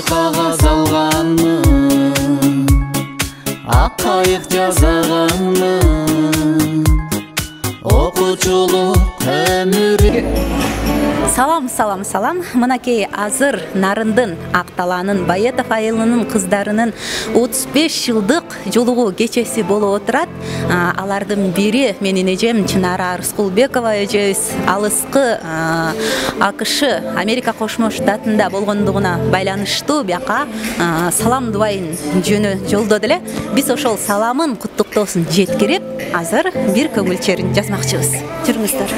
Qog'oz olganmın, aq qayıq jazaganmın, okuchuluk ömürü. Салам. Мынакей азыр Нарындын Акталанын Баетов айылынын кыздарынын 35 жылдык жолугуу кечеси болуп отурат. Алардын бири менин эжем Чынара Рыскулбекова эжебиз алыскы АКШ Америка Кошмо Штатында болгондугуна байланыштуу бияка салам дубайын жөнү жолдоду эле. Биз ошол саламын куттуктоосун жеткирип, азыр бир көңүл черин жазмакчыбыз. Жүрүңүздөр.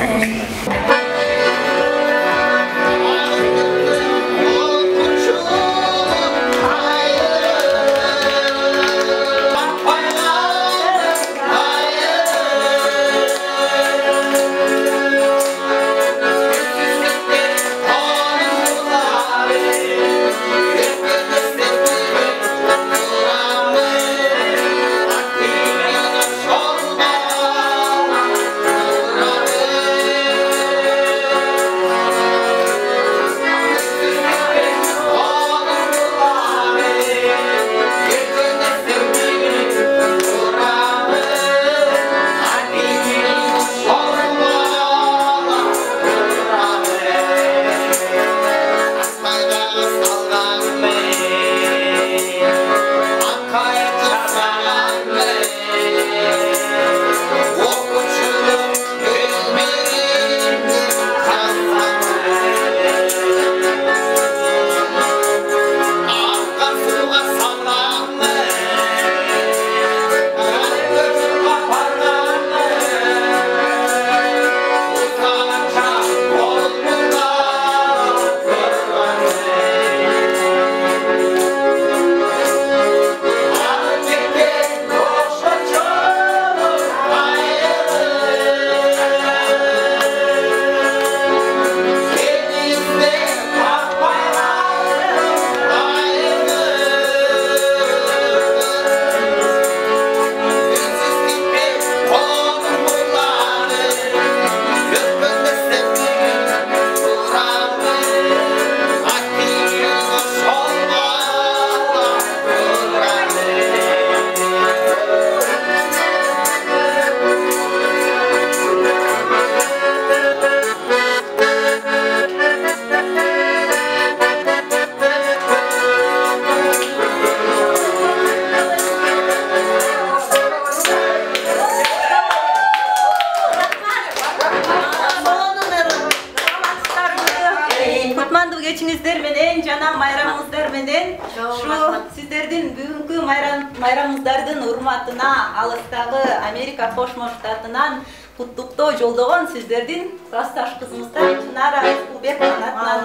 Жана майрамыңыздар менен ушу сиздердин бүгүнкү майрамыңыздардын урматына алыстагы Америка Кошмо Штатынан куттуктоо жолдогон сиздердин классташ кызыңыздар Чынара Рыскулбекованын атынан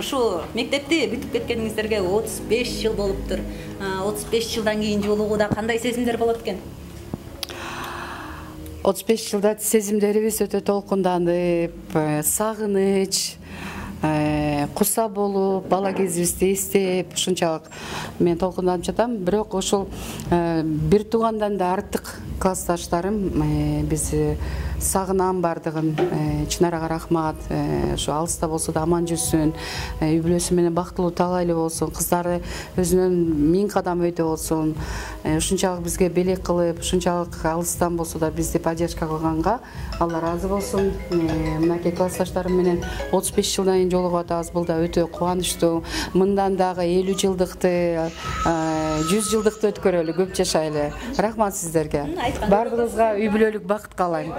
Шу мектепти бүтүп кеткениңиздерге 35 жыл болуптур. 35 жылдан кийин жолугууда кандай сезимдер болот экен? 35 жылда сезимдерибиз өтө толкунданып, сагыныч, куса болуп, бала кезибизди эстеп, ушунчалык мен толкунданып жатам. Бирок ошол бир туугандан да артык классташтарым биз сагынам бардыгын. Чынарага рахмат. Ошо алыста болсо да аман жүрсүн. Үй бүлөсү менен бактылуу талайлуу болсун. Кыздары өзүнөн 1000 кадам өйдө болсун. Ушунчалык бизге белек кылып, ушунчалык алыстан болсо да бизди поддержка кылганга Алла разы болсун. Мынакей классташтарым менен 35 жылдан кийин жолугуп атабыз. Бул да өтө кубанычтуу. Мындан дагы 50 жылдыкты, 100 жылдыкты өткөрөлү, көп жашайлы. Рахмат сиздерге. Бардыгыңызга үй бүлөлүк бакыт каалайм.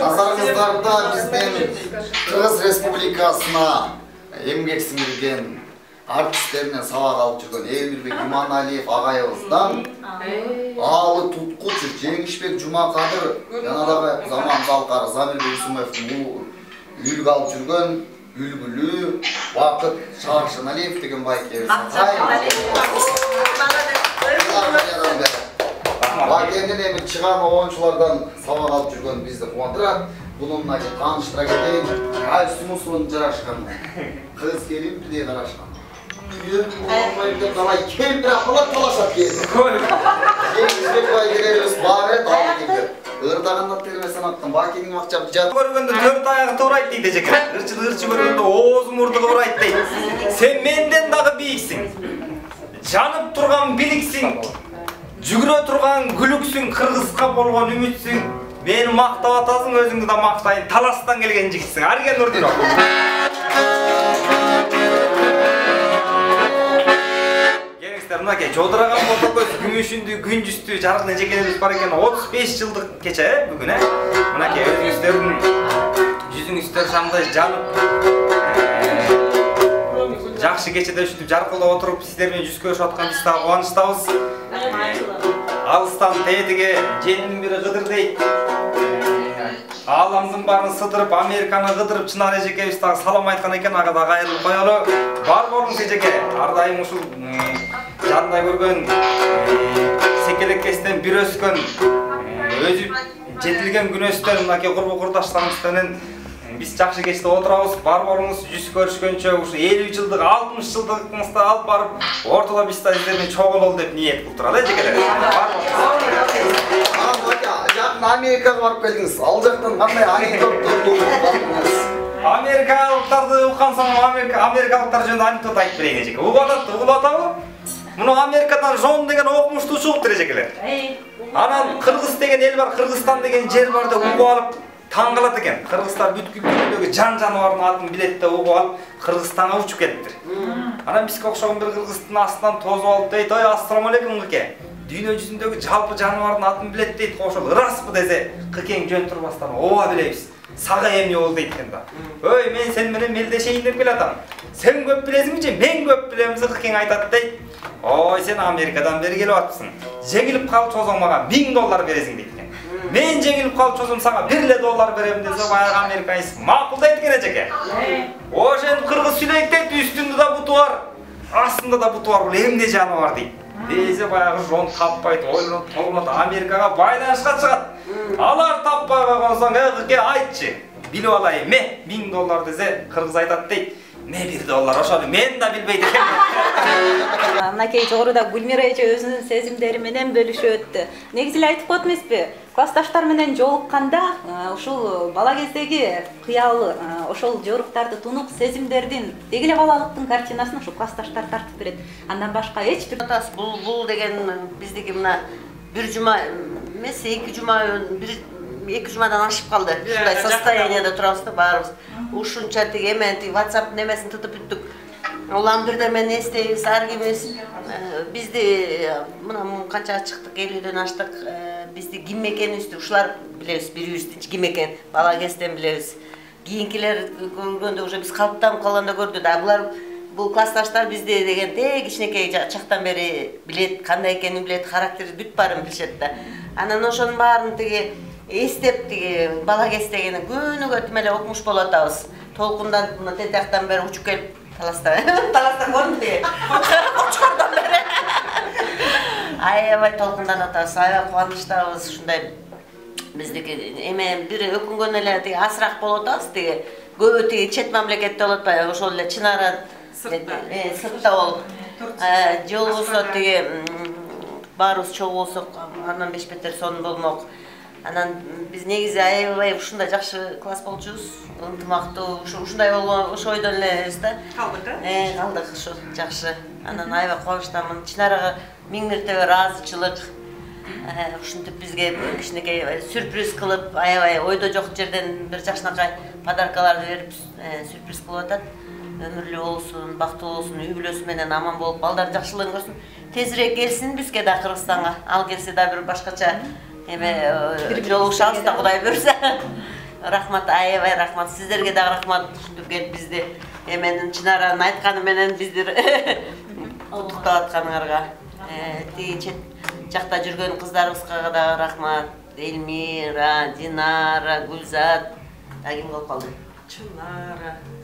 Назарыңыздарда бизден Кыргыз Республикасына эмгек сиңирген артисттеринен сабак алып жүргөн Элмирбек Жуманалиев агайыбыздан Аалы туткучу Жеңишбек Жумакадыр жана дагы Заман Залкары Замирбек Усумовдун үлгү алып жүргөн үлгүлүү Бакыт Шаршыналиев деген байкебиз. Байкемден эми чыган оюнчулардан сабак алып жүргөн бизди кубандырат. Bunun tanıştıra gideyim, Aysumus'un жарашқан, kız gelin bir diye karışkan. Büyük olmayıp da kalay, kim bir akıla talaşat geldi. Jengizbek bay geleriz, bağıret alıp geldi. Iğırdağında termesen attım, Baki'nin vakçapı jatı. Görgönde 4 ayağı toğrayt deydi jeker. Irçı görgönde oğuz murdu toğrayt deydi. Sen menden dağı biyiksin. Janıp turgan biliksin. Жүгүрө турган күлүксүң, кыргызга болгон үмүтсүң. Мени мактап атасың, өзүңдү да мактайын. Таластан келген жигитсиң. Арген Нурдинов. Келиңиздер, мынакей жолдураган фотокөз күмүшүндүү, күнжүстүү жарыгын эжекенибиз бар экен. 35 жылдык кече бүгүн, Мынакей өзүңүздөрдүн жүзүңүздөр шамдай жанып, жакшы кечеде ушинтип жаркылдап отуруп, сиздер менен жүз көрүшүп аткан биз дагы кубанычтабыз. Алыстан тетиге жендин бири кыдырдейт. Ааламдын баарын сыдырып, Американы кыдырып, Чынар эжекебиз дагы салам айткан экен, ага да кайрылып коелу. Бар болуңуз эжеке, ар дайым ушул жандай көргөн, секелек-кестен бир өскөн, өзү жетилген күнөстөр, мынакей курбу курдаштарыбыз менен биз жакшы кечте отурабыз. Бар болуңуз, жүз көрүшкөнчө ушу 50 жылдык, 60 жылдыгыңызды алып барып, ортодо биз да сиздер менен чогулолу деп ниет кылып туралы эжекелер. Жакын Америкага барып келдиңиз. Ал жактан кандай анекдотторду угдуңуз? Америкалыктарды уккан соң америкалыктар жөнүндө анекдот айтып берейин эжеке. Угуп атабы? Муну Америкадан Жон деген окумуштуу чыгыптыр эжекелер. Анан Кыргыз деген эл бар, Кыргызстан деген жер бар деп угуп алып таң калат экен. Кыргыздар бүткүл дүйнөдөгү жан-жаныбардын атын билет деп угуп алып Кыргызстанга учуп кетиптир. Анан бизге окшогон бир кыргыздын астынан тозуп алып дейт: "Ой, ассаламу алейкум кыке. Дүйнө жүзүндөгү жалпы жаныбардын атын билет" дейт. Ошол ыраспы десе, кыкең жөн турбастан "Ооба билебиз. Сага эмне болду" дейт экен да. "Ой, мен сен менен мелдешейин деп келатам. Сен көп билесиңби, мен көп билемиз" кыкең айтат дейт. "Ой, сен Америкадан бери келип атпсың. Жеңилип калып чозоң мага $1000 бересиң" дейт экен. "Мен жеңилип калып чозом сага $1 берем" десе, баягы американец макулдайт экен эжеке. "Ошентип кыргыз сүйлөйт" дейт, "Үстүндө да буту бар, астында да буту бар, бул эмне жаны бар" дейт. Десе баягы Жон таппайт, ойлонуп толгонот, Америкага байланышка чыгат. Алар таппай койгонсоң, кыке айтчы, билип алайын, $1000 десе, кыргыз айтат дейт. $1 ошону мен да билбейт экенмин. Мынакей жогоруда Гүлмира эже өзүнүн сезимдери менен бөлүшүп өттү. Негизи эле айтып коет эмеспи? Классташтар менен жолукканда ушул бала кездеги кыялы, ошол жоруктарды, тунук сезимдердин, деги эле балалыктын картинасын ушул классташтар тартып берет. Андан башка эч бир бул деген биздики мына бир жума эмес, 2 жума, 2 жумадан ашып калды. Ушундай состоянияда турабыз да баарыбыз. Ушунча тиги эмен WhatsApp немесин тутуп бүттүк. Улам бирдер менен эстейбиз, ар кимибиз бизди мына канча чыктык, 50дөн аштык. Бизди ким экенибизди ушулар билебиз, бирибиздин ким экен, бала кезден билебиз. Кийинкилер көргөндө уже биз калыптанып калганда көрдү да, булар бул классташтар бизди дегенде кичинекей чактан бери билет, кандай экенин билет, характери бүт баарын билишет да. Анан ошонун баарын тиги эстеп тиги бала кездегени күнүгө тим эле окумуш болуп атабыз. Толкундан мына тентектен бери учуп келип таласта көрдүм тиги. Кочкордон бери. Аябай толкундан атабыз, аябай кубанычтабыз ушундай биздики эме бир өкүнгөн эле тиги асыраак болуп атабыз тиги. Көбү тиги чет мамлекетте болуп атпайбы, ошол эле Чынара сыртта болуп. Жол болсо тиги баарыбыз чогуу болсок, андан бешбеттер сонун болмок. Анан биз негизи аябай ушундай жакшы класс болчубуз, ынтымактуу, ушундай болгон ошо ойдон элебиз да. Калдык да? Калдык ушу жакшы. Анан аябай кубанычтамын. Чынарага миң мертебе ыраазычылык. Ушинтип бизге кичинекей сюрприз кылып, аябай ойдо жок жерден бир жакшынакай подаркаларды берип сюрприз кылып атат. Өмүрлүү болсун, бактылуу болсун, үй бүлөсү менен аман болуп, балдардын жакшылыгын көрсүн. Тезирээк келсин бизге да Кыргызстанга. Ал келсе да бир башкача эме жолугушабыз да Кудай буйрса. Рахмат, аябай рахмат. Сиздерге да рахмат. Ушинтип келип бизди эменин Чынаранын айтканы менен бизди куттуктап атканыңарга. Тиги чет жакта жүргөн кыздарыбызга да рахмат. Элмира, Динара, Гүлзат, ким болуп калды?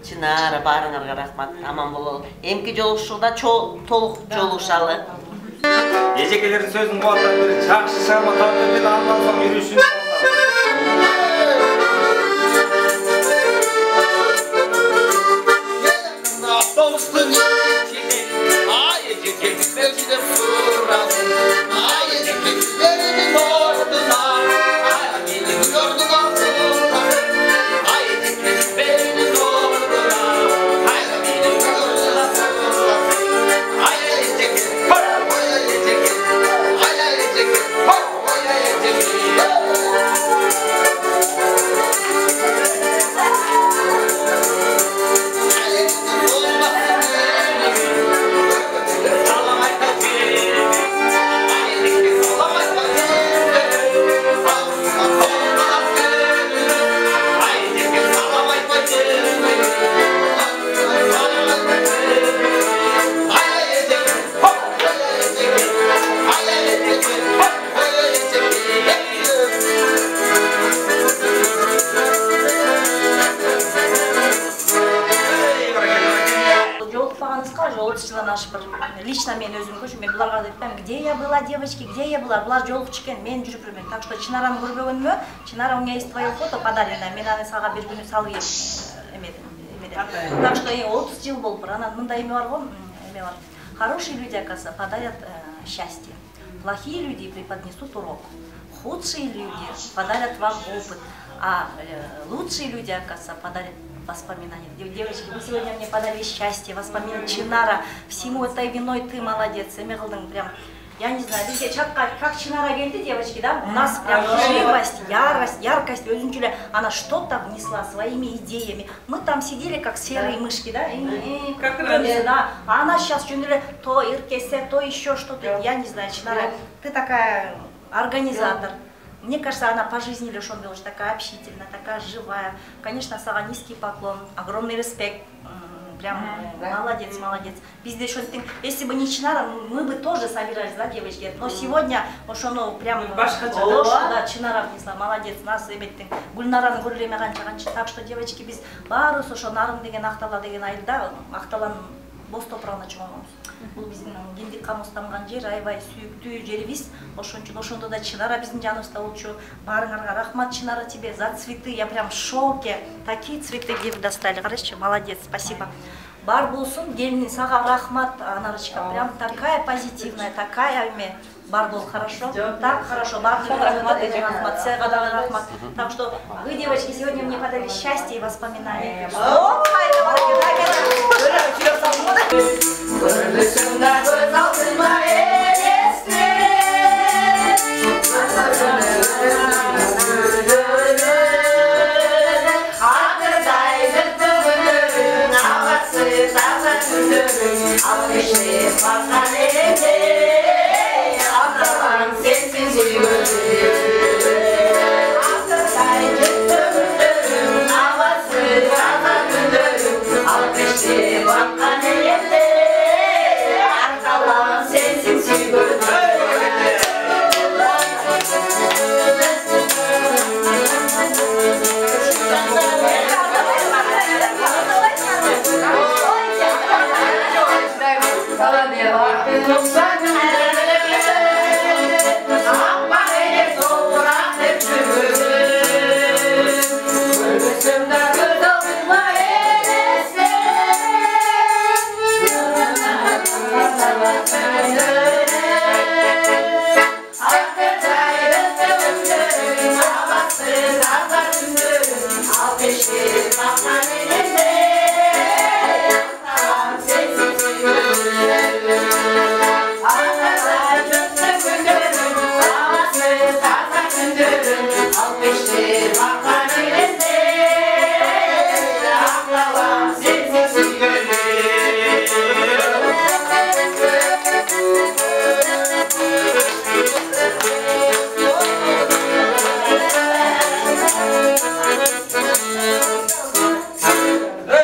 Чынара, баарыңарга рахмат. Аман бололу. Эмки жолугушууда толук жолугушалы. Эжекелердин сөзүн кубаттап бир жакшы чыгарма тартып берди, андан соң yürüyüşүн лично мен өзүм көрчүм, мен буларга айтпайм, где я была, девочки, где я была, булар жолугчу экен, мен жүрүп жүрмөйм. Так что Чынараны көрбөгөнмө, Чынара, у меня есть твое фото подарено, мен аны сага бир күнү салып эмедим. Так что 30 жыл болуп, анан мындай эме бар го, эме бар. Хорошие люди, оказывается, подарят счастье. Плохие люди преподнесут урок. Худшие люди подарят вам опыт, а лучшие люди, оказывается, подарят воспоминания. Девочки, вы сегодня мне подарили счастье, воспоминания. Чынара, всему этой виной ты молодец. Прям, я не знаю, как Чынара келди, девочки, да? У нас прям живость, яркость, она что-то внесла своими идеями. Мы там сидели как серые мышки, да? Да. А она сейчас то иркесе, то еще что-то. Я не знаю, Чынара, ты такая организатор. Мне кажется, она по жизни лишь он уже такая общительная, такая живая. Конечно, сага низкий поклон, огромный респект. Прям молодец, молодец. Если бы не Чынара, мы бы тоже собирались, да, девочки. Но сегодня, прям да, Чынара внесла, молодец, нас эметтин. Гүлнараны көрүлемеген чаган. Так что, девочки, біз баарыбыз ошо нарын деген Актала деген айылда, Акталанын боз топурагына чоңойбуз. Бул биздин кимдик камыстанган жер, аябай сүйүктүү жерибиз. Ошон үчүн ошондо да Чынара биздин жаныбызда болчу. Баарыңарга рахмат, Чынара, тебе за цветы. Я прям в шоке. Такие цветы где вы достали. Хорошо, молодец, спасибо. Бар болсун, келин сага рахмат, Анарочка. Прям такая позитивная, такая эме. Бар бол, хорошо? Так, хорошо. Бар рахмат, сага да рахмат. Так что вы, девочки, сегодня мне подарили счастье и воспоминания. Al peşte bakan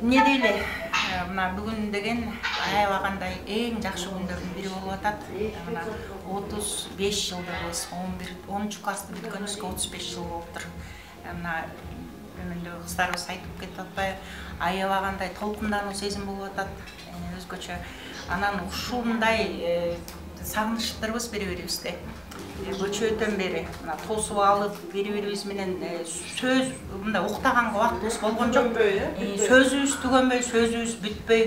эмне дейли, мына бүгүн деген аябагандай эң жакшы күндөрдүн бири болуп атат. Мына 35 жылдыгыбыз, 10 классты бүткөнүбүзгө 35 жыл болуптур. Мына өмүндө кыздарыбыз айтып кетип атпайбы, аябагандай толкундануу сезим болуп атат. Өзгөчө анан ушундай сагынычтарыбыз бири-бирибизде. Көчөдөн бери мына тосуп алып, бири-бирибиз менен сөз мындай уктаганга убактыбыз болгон жок. Сөзүбүз түгөнбөй, сөзүбүз бүтпөй.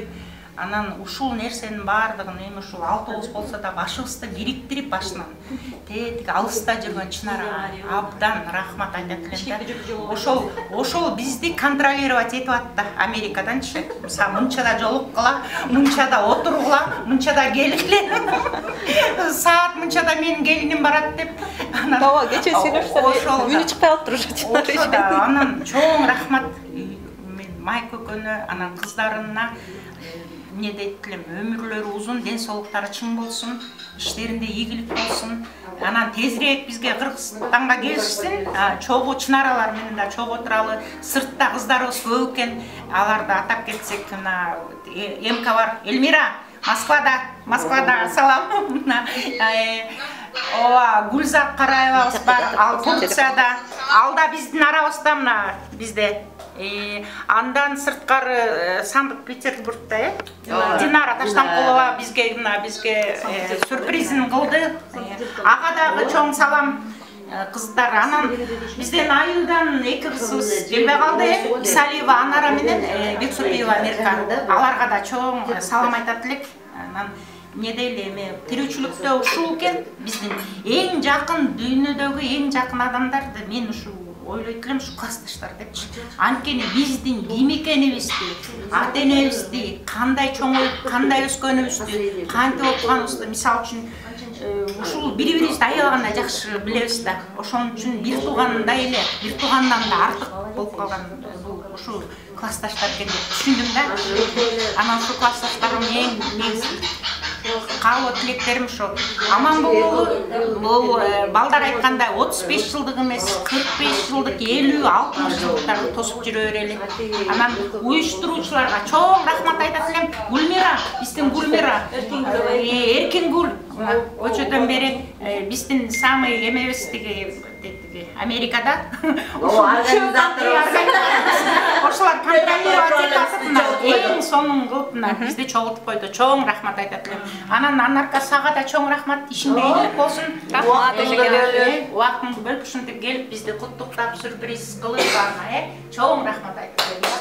Анан ушул нерсенин баардыгын эми ушул 6 болсо да башыбызды бириктирип башынан тетиги алыста жүргөн Чынарага абдан рахмат айтат элем. Ошол бизди контролировать этип атты Америкаданчы. Мисалы мынчада жолуккула, мынчада отургула, мынчада келгиле. Саат мынчада менин келиним барат деп. Ооба, кече сүйлөшсөм үнү чыкпай калыптыр уже. Ошода анан чоң рахмат Май көкөнө, анан кыздарына не дейт элем, өмүрлөрү узун, ден соолуктары чың болсун, иштеринде ийгилик болсун. Анан тезирээк бизге Кыргызстанга келишсин, чогуу Чынаралар менен да чогуу туралы, сыртта кыздарыбыз көп экен, аларды атап кетсек, мына МК бар, Эльмира, Москвада салам. Ооба, Гүлзат Караевабыз бар, ал Турцияда, алда биздин арабызда мына бизде. Андан сырткары Санкт-Петербургда, Динара Таштанкулова бизге сюрпризин кылды. Ага дагы чоң салам кыздар. Анан бизден айылдан 2 кызыбыз келбей калды. Исалиева Анара менен Бексупиева Америка. Аларга да чоң салам айтат элек. Анан не дейли, эми тирүүчүлүктө ушул экен биздин эң жакын дүйнөдөгү эң жакын адамдарды мен ушул ойлойт элем, ушу классташтар депчи. Анткени биздин ким экенибизди, ата-энебизди, кандай чоңоюп, кандай өскөнүбүздү, кантип окуганыбызды, мисалы үчүн ушул бири-бирибизди аябагандай жакшы билебиз да. Ошон үчүн бир туугандай эле, бир туугандан да артык болуп калган ушул классташтар экен деп түшүндүм да. Анан ушул классташтарым эң негизги каалоо тилектерим ошо аман болуу. Бул балдар айткандай 35 жылдык эмес, 45 жылдык, 50, 60 жылдыктарды тосуп жүрө берели. Анан уюштуруучуларга чоң рахмат айтат элем. Гүлмира, биздин Гүлмира, Эркин Гүл, көчөдөн бери биздин самый эмебиздиги Америкада. Ошолар контролировать этип атат. Эң сонун кылып бизди чогултуп койду. Чоң рахмат айтат элем. Анан Анарка сага да чоң рахмат, ишиңде ийгилик болсун. Рахмат, убактыңды бөлүп ушинтип келип бизди куттуктап сюрприз кылып барына, чоң рахмат айтат элем.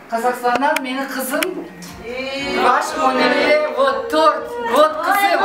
Казахстандан менің қызым. Ваш монеле, вот торт, вот қызым.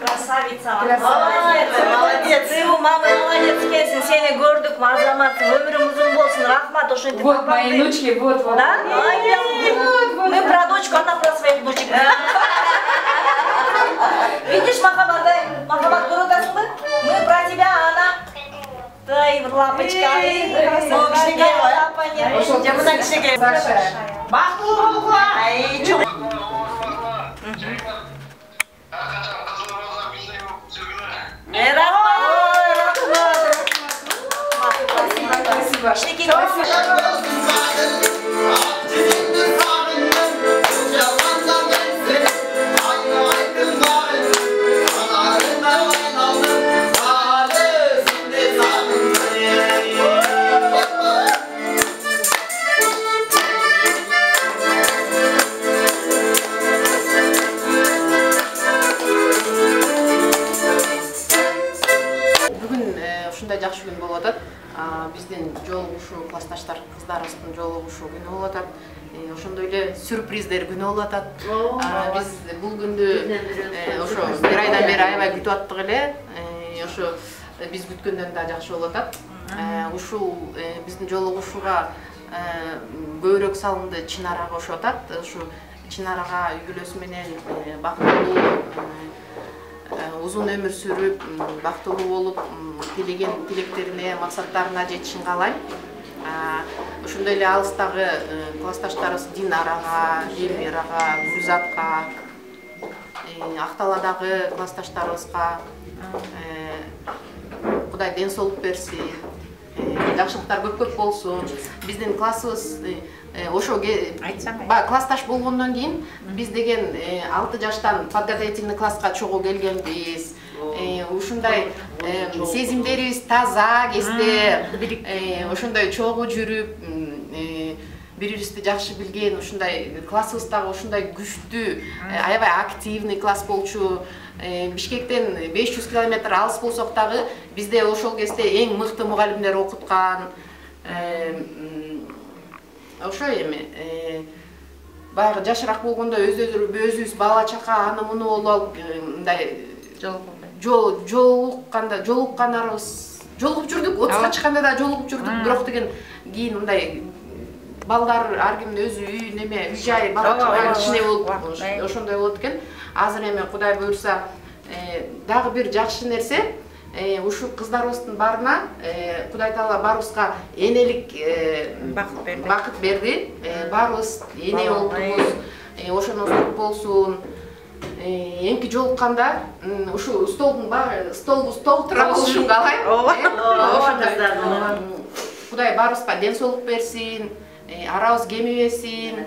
Красавица. Молодец. Ты у мамы молодец. Сені көрдік, мазаматсың. Өмірің ұзын болсын. Рахмат. Вот мои внучки, вот. Да? Мы про дочку, она про своих дочек. Видишь, Махаббат, көрдесің бі? Мы про тебя, она... Тай, лапочка. Мына кішіге. Бақытты болуға. Ай, чоқ. Жақсы күн болып атат. Бізден жолығушу классташтар кыздарыбыздын жолығушу күнү болуп атат. Ошондой эле сюрприздер күнү болуп атат. Биз бул күндү ошо бир айдан бери аябай күтүп аттык эле. Ошо биз күткөндөн да жакшы болуп атат. Ушул биздин жолугушууга көбүрөөк салымды Чынара кошуп атат. Ушу Чынарага үй бүлөсү менен бактылуу uzun ömür sürüp, бактылуу болуп, тилеген тилектерине, максаттарына жетишин каалайм. Ошондой эле алыстагы классташтарыбыз Динарага, Элмирага, Гүлзатка, Акталадагы классташтарыбызга Кудай ден соолук берсин, жакшылыктар көп болсун. Биздин классыбыз ошо классташ болгондон кийин биз деген 6 жаштан подготовительный класска чогуу келгенбиз. Ушундай сезимдерибиз таза кезде, ошондой чогуу жүрүп, бири-бирибизди жакшы билген, ушундай классыбыздагы ушундай күчтүү, аябай активный класс болчу. Бишкектен 500 километр алыс болсок дагы бизде ошол кезде эң мыкты мугалимдер окуткан. Ошо эми баягы жашыраак болгондо өзүбүз бала чака аны муну болуп мындай жолуккандарыбыз жолугуп жүрдүк, 30га чыкканда да жолугуп жүрдүк, бирок деген кийин мындай балдар ар кимдин өзү үй неме үй жай бала чака кичине болуп ошондой болот экен. Азыр эми Кудай буйрса дагы бир жакшы нерсе, ушул кыздарыбыздын баарына Кудай Таала баарыбызга энелик бакыт берди. Баарыбыз эне болдубуз, ошондой болсун. Энки жолукканда ушу столбуз толтура болушун каалайм. Кудай баарыбызга ден соолук берсин, арабыз кемибесин.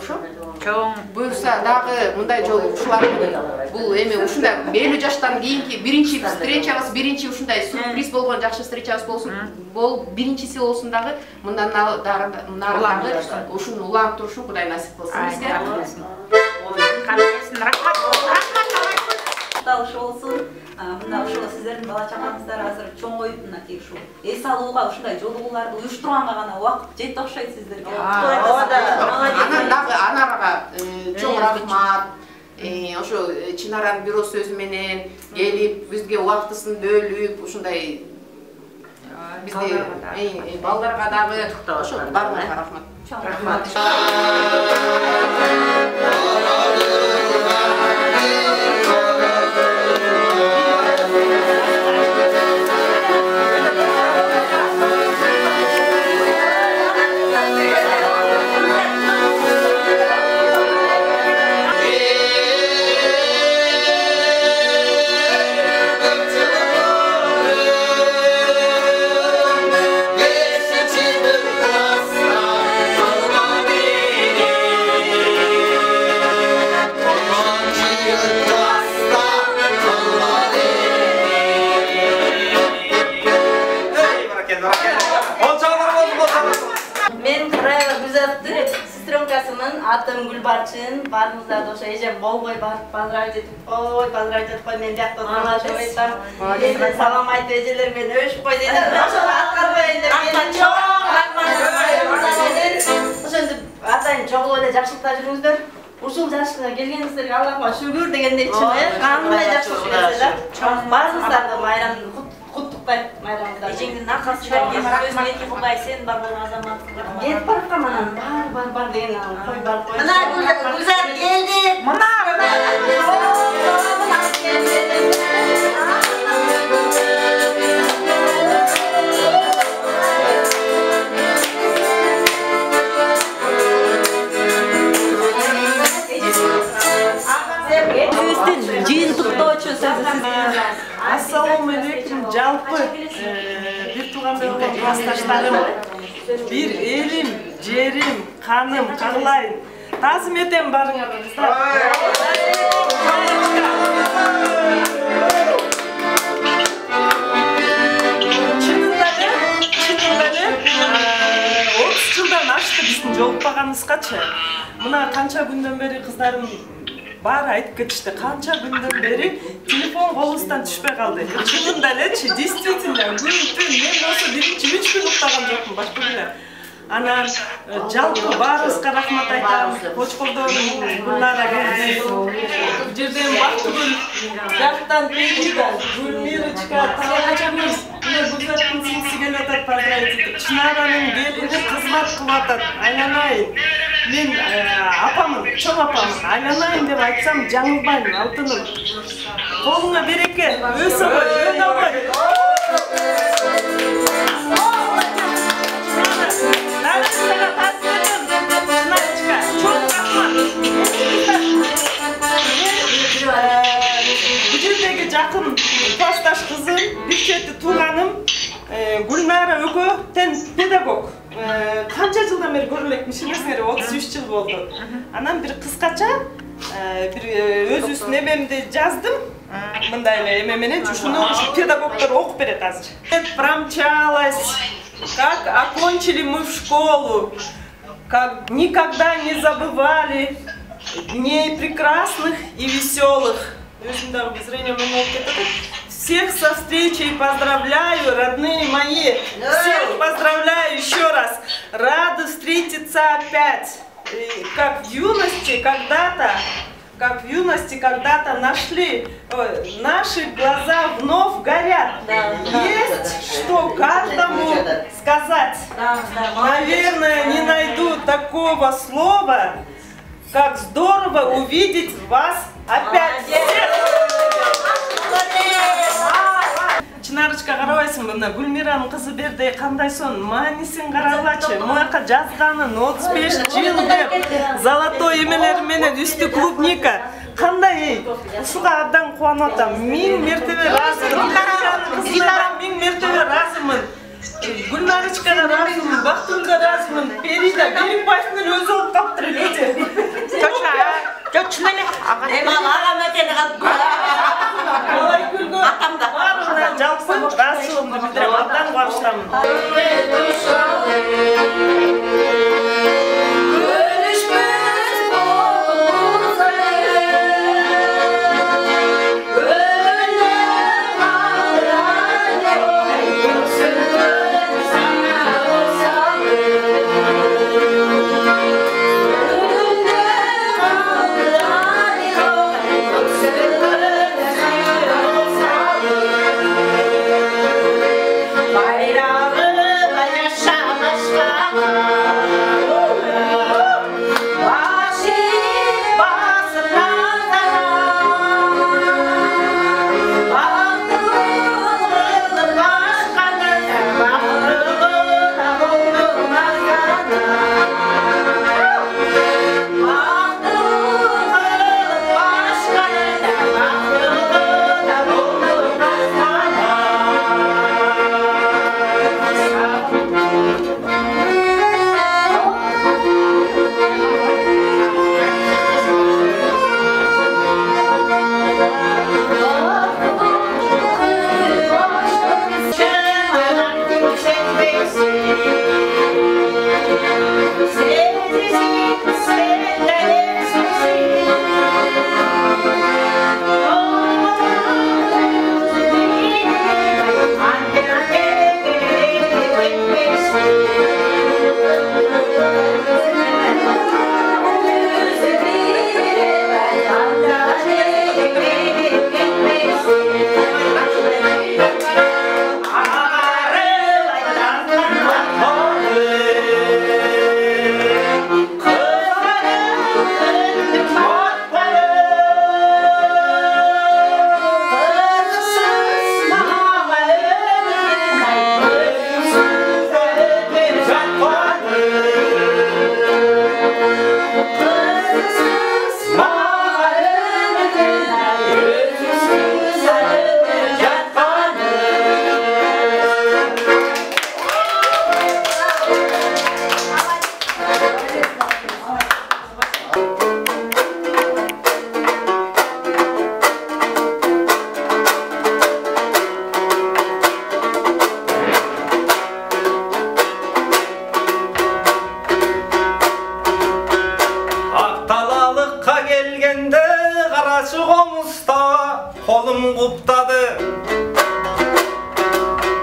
ошо. Чоң. Буюрса дагы мындай жолу ушулардын бул эми ушундай элүү жаштан кийинки биринчи встречабыз, биринчи ушундай сюрприз болгон жакшы встречабыз болсун. Биринчиси болсун дагы, мындан нары ушуну уланып турушу Кудай насип кылсын бизге. Рахмат. Ошо болсун. Мына ошо сиздердин бала чакаңыздар азыр чоңоюп мынакей ушу эс алууга ушундай жолугууларды уюштурганга гана убакыт жетти окшойт сиздерге. Анан дагы Анарга чоң рахмат. Ошо Чынаранын бирөө сөзү менен келип бизге убактысын бөлүп ушундай бизде балдарга дагы ошо баарыңарга рахмат. Рахмат. Атым Гүлбарчын, баарыңыздарды ошо эжем болбой барып поздравить этип, ой поздравить этип кой, мен биякта турмашып айтам. Эже салам айтып эжелер менен өшүп кой дейт. Ошону аткарбайын деп мен чоң рахмат. Ошондо атайын чогулуп эле жакшылыкта жүрүңүздөр. Ушул жашына келгениңиздерге Аллахыма шүгүр дегендей чын э. Кандай жакшы жүрсөздөр да. Баарыңыздарды майрамды куттуктайт майрамда. Эжеңдин аркасында сөзүн эки кылбай сен бар болгон азаматсың. Кетип бараткан анан бар деген кой бар кой. Мына Гүлзат келди. Мына жыйынтыктоочу сөзү. Ассаламу алейкум, жалпы бир туугандардын классташтарым, бир элим, жерим, каным, каглайым. Тазым этем барыңарга кыздар. Чынында эле 30 жылдан ашты биздин жолукпаганыбызгачы. Мына канча күндөн бери кыздарым баары айтып кетишти, канча күндөн бери телефон колубуздан түшпөй калды. Чынында элечи, действительно, күн түн мен болсо биринчи 3 күн уктаган жокмун башка эле. Анан жалпы баарыбызга рахмат айтам. Кочкордон Гүлнара келди. Бул жерден Бактыгүл, жактан Пегида, Гүлмирочка, Талачамыз, мына Гүлзаттын сиңдиси келип атат, поздравить этип. Чынаранын келини кызмат кылып атат. Айланайын. Мен апамын, чоң апамын. Айланайын деп айтсам жаңылбайм, алтыным. Колуңа береке, өсө кой, өн албай. Бұл жердегі жақын классташ қызым, бір четті туғаным Гүлнара Өгөтен педагог. Қанша жылдан бері көрілектің шынесіңер 33 жыл болды. Анан бір қысқача bir öz nememde жаздым. Мындай эле эме менен ушуну педагогдор окуп берет азыр. Промчалась, как окончили мы в школу, как никогда не забывали дней прекрасных и веселых. Всех со встречей поздравляю, родные мои. Всех поздравляю еще раз. Рада встретиться опять. Как в юности когда-то нашли, наши глаза вновь горят. Есть что каждому сказать. Наверное, не найду такого слова, как здорово увидеть вас опять. Чынарычка карабайсың, мына Гүлмиранын кызы берди, кандай сон, маанисин карагылачы, муака жазганын 35 жыл деп, золотой эмелери менен үстү клубника. Кандай, ушуга абдан кубанып атам. Миң мертебе ыраазымын. Гүлмиранын кызына миң мертебе ыраазымын. Gülnarычкага разымын, Бактыгүлгө разымын. Перида Берикбаевдин өзү алып калыптыр эле. Чын эле. Агам экени калып. Гүлгө баарына жалпы ыраазычылыгымды билдирем, абдан кубанычтамын. Kolum kuptadı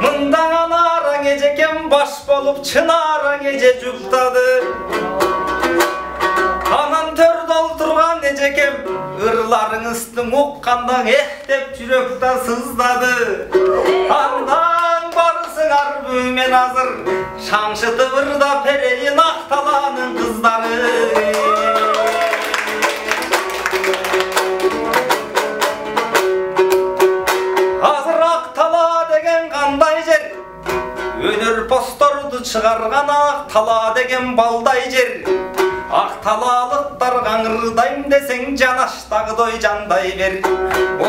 Mından ara geceken baş bolup çınara gece cuktadı Anan tör dolturgan gecekem ırların ıstın uqqandan dep jürökta sızdadı Andan barısın arbümen hazır Şamşıtı bırda pereyin aktalanın kızları Önür postordu çıgargan Aktala degen balday jer Aktalalıktar gаңырдайм desең Жанаштагыдай жандай бер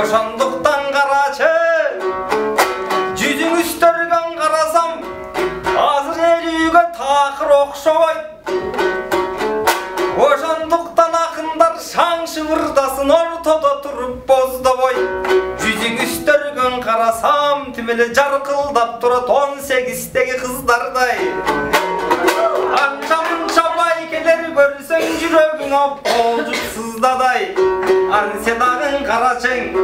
Ошондуктан карачы Жүзүң үстөргөн карасам Азыр элүүгө такыр окшобойт Ошондуктан акындар шаң шыбырдасын ортодо туруп боздобой Жүзүң үстөргөн карасам тимеле жаркылдап турат 18-теги кыздардай Акчамынча байкелер көрсөң жүрөгүң болжуп сыздадай Ансе дагын карачың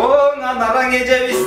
оң анараң эжебиз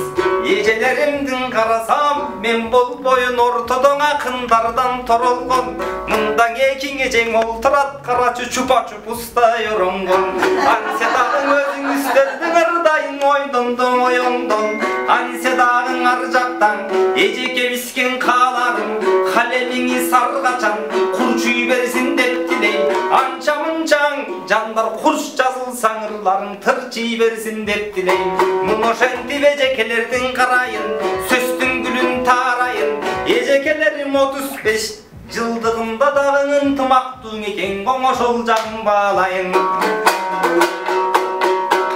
Эжелеримдин карасам мен болбойун ортодон акындардан торолгон Мындан экиң эжең олтурат карачы чупа-чуп устай оронгон Ансе дагын өзүң үстөрдүң ырдайын ойдондон оyoңдон Ансе дагын ар жактан эжеке бискен кааларым Халелиңи саргачан курчуй берсин деп тилейм Анча мынчаң жандар курч жазылсаң ырларың тырчый берсин деп тилейм Мун ошентип эжекелердин карайын сөздүн гүлүн таарайын Эжекелерим 35 жылдыгында дагы ынтымактуу экен коңошол жагын баалайын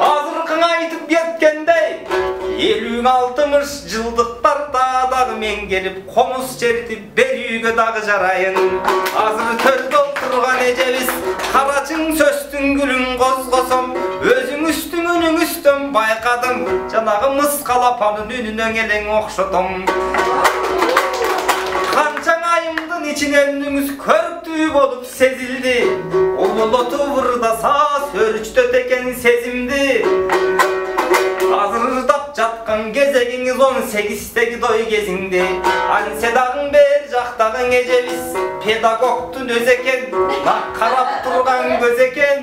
Азыркың айтып кеткендей 50-60 жылдықтарда дағы мен келіп қомыс жерді бер үйге дағы жарайын. Азыр төрде отырған ежебіз қарачың сөстің гүлін қозғосам, өзің үстің үнің үстін байқадым, жанағы мысқалапанын үнінен елең оқшыдым. Қаншаң айымдың içine үніңіз көріктүү болып сезілді, ұлылы вырдаса сөрүчтө текен сезімді. Азырдап жатқан кезегіңіз 18-тегі дой кезіңде, анседағың бер жақтағың ежебіз педагогтың өз екен, қарап тұрған көз екен.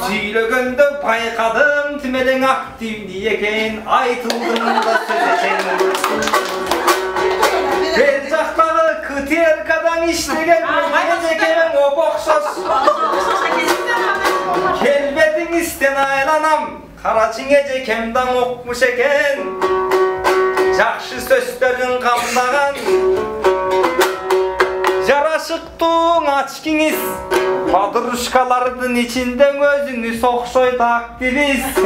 Сөйлегенді байқадым, түмелің активді екен, айтылдың да сөз екен. Бер жақтағы кытеркадан іштеген ежекемен опоқшаш. Келбетіңізден айланам, қарачың ежекемдан оқмыш екен. Жақшы сөздерін қамдаған, жарашықтың ачкіңіз, подружкалардың içinde өзіңіз оқшойды активист.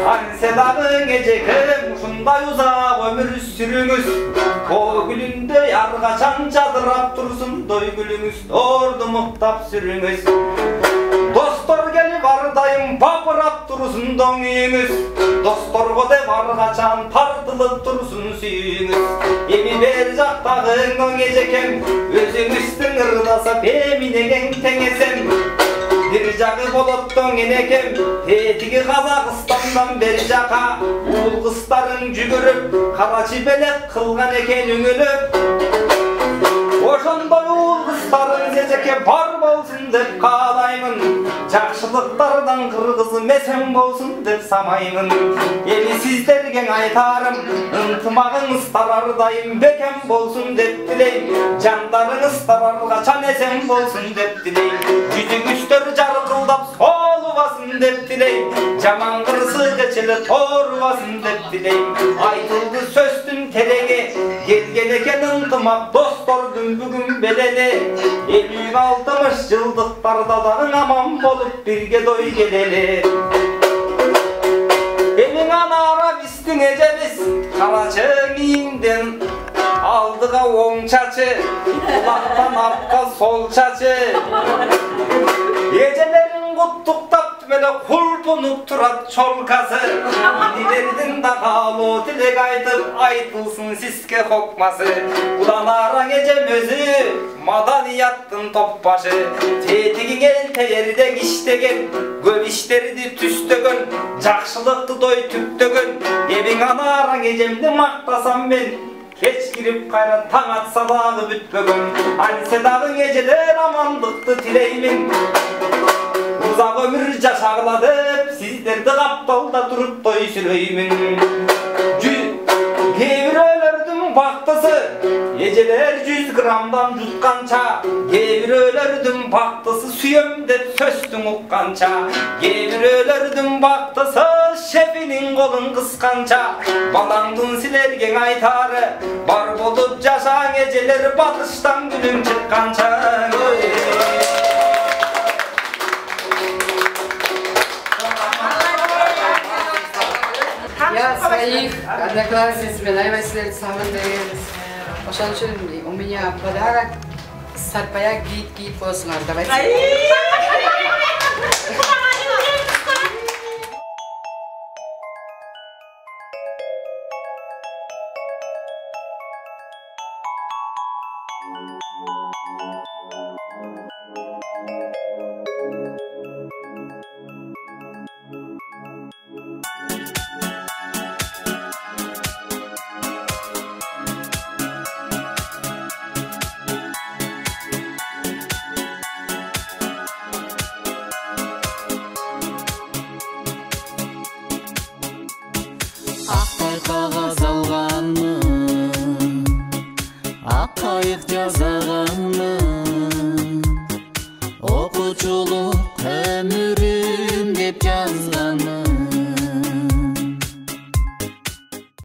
Анседағың ежекем, ұшындай ұзақ өмір сүріңіз, көгілінде ярғачан жадырап тұрсын, дой гүліңіз, орды мұқтап сүріңіз. Достор келіп ардайым бапырап тұрсын доңыңыз, досторға деп арғачан тартылып тұрсын сүйіңіз. Еми бер жақтағың доң ежекем, өзіңіздің ырдаса беминеген теңесем. Bir jagı bolotton enekем, etigi Қазақстандан бер жака, ул кыздарын жүгүрүп, карачы белек кылган экен үңүлүп. Ошондой ул кыздарын эжеке бар болсун деп каалаймын, жакшылыктардан кыргыз месен болсун деп самаймын. Эми сиздерге айтарым, ынтымагыңыздар ардайым бекем болсун деп тилейм, жандарыңыздар аргачан эсен болсун деп тилейм. Жүзүңүздөр жаркылдап солубасын деп тилейм, жаман кырсы кечеле торубасын деп тилейм. Айтылды сөздүн тереги, келген экен ынтымак достордун бүгүн белени. 50-60 жылдыктарда дагы аман болуп бирге дой келели. Эмиң анара биздин эжебиз, карачың ийиңден алдыга оң чачы, кулактан артка сол чачы. Ежелерин куттуктап түмеле кулпунуп турат чолкасы. Инилердин да каалоо тилек айтып, айтылсын сизге хокмасы. Будан араң эжем өзү маданияттын топбашы. Тетигиңен теерден иштеген, көп иштерди түстөгөн, жакшылыкты дой түптөгөн. Эбиң анараң эжемди мактасам мен, кеч кирип кайра таң атса дагы бүтпөгөн. Ансе дагы эжелер амандыкты тилеймин. Узак өмүр жашагыла деп, сиздерди капталда туруп той сүрөймүн. Кээ-бирөөлөрдүн бактысы, эжелер 100 граммдан жутканча, кээ-бирөөлөрдүн бактысы сүйөм деп сөздүн укканча, кээ-бирөөлөрдүн бактысы шефинин колун кысканча, балаңдын силерге айтары, бар болуп жашаң эжелер батыштан күнүң чыкканча. Я своих одноклассниц Айвасилерди сагындым. Ошон үчүн у меня подарок сарпаяк кийип коесуңар. Давайте.